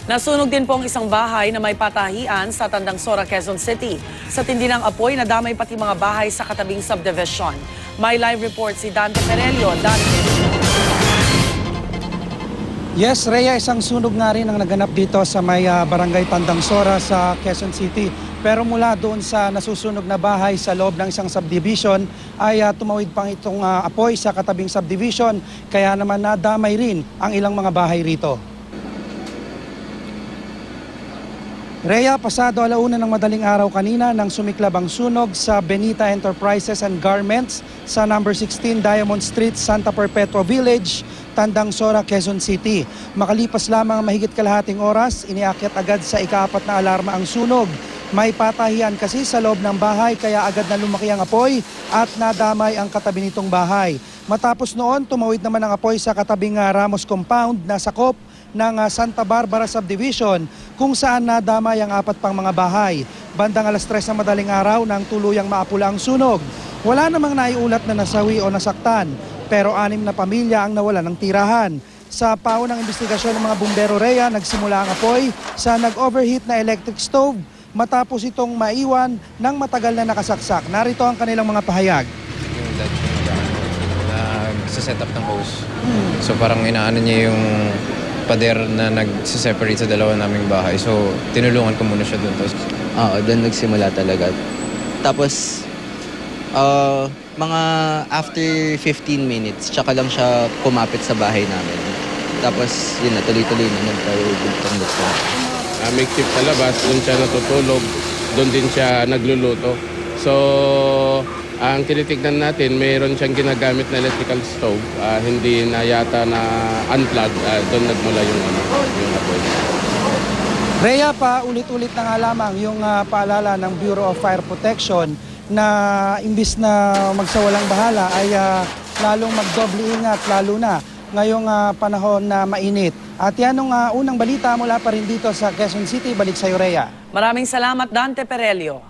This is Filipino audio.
Nasunog din po ang isang bahay na may patahian sa Tandang Sora, Quezon City. Sa tindi ng apoy, nadamay pati mga bahay sa katabing subdivision. May live report si Dante Perelio. Dante. Yes, Rhea, isang sunog nga rin ang naganap dito sa may barangay Tandang Sora sa Quezon City. Pero mula doon sa nasusunog na bahay sa loob ng isang subdivision ay tumawid pang itong apoy sa katabing subdivision. Kaya naman nadamay rin ang ilang mga bahay rito. Rhea, pasado 1:00 ng madaling araw kanina nang sumiklab ang sunog sa Benita Enterprises and Garments sa number 16 Diamond Street, Santa Perpetua Village, Tandang Sora, Quezon City. Makalipas lamang mahigit kalahating oras, iniakyat agad sa ika-4 na alarma ang sunog. May patahian kasi sa loob ng bahay kaya agad na lumaki ang apoy at nadamay ang katabi nitong bahay. Matapos noon, tumawid naman ang apoy sa katabing Ramos Compound na sakop ng Santa Barbara Subdivision kung saan nadamay ang 4 pang mga bahay. Bandang 3:00 ng madaling araw nang tuluyang maapula ang sunog. Wala namang naiulat na nasawi o nasaktan pero 6 na pamilya ang nawalan ng tirahan. Sa paunang investigasyon ng mga bumbero, Rhea, nagsimula ang apoy sa nag-overheat na electric stove matapos itong maiwan ng matagal na nakasaksak. Narito ang kanilang mga pahayag. Yung dad nag-set up ng hose. So parang inaano niya yung pader na nag-separate sa dalawa naming bahay. So tinulungan ko muna siya doon. Oo, doon nagsimula talaga. Tapos mga after 15 minutes, tsaka lang siya kumapit sa bahay namin. Tapos yun na, tuloy-tuloy na nagpagultong-lutong. Makeshift sa labas, doon siya natutulog, doon din siya nagluluto. So, ang tinitignan natin, mayroon siyang ginagamit na electrical stove, hindi na yata na unplug, doon nagmula yung apoy. Rhea, pa ulit-ulit na nga lamang yung paalala ng Bureau of Fire Protection na imbis na magsawalang bahala ay lalong magdoble ingat, lalo na ngayong panahon na mainit. At yan ang unang balita mula pa rin dito sa Quezon City. Balik sa iyo, Rhea. Maraming salamat, Dante Perelio.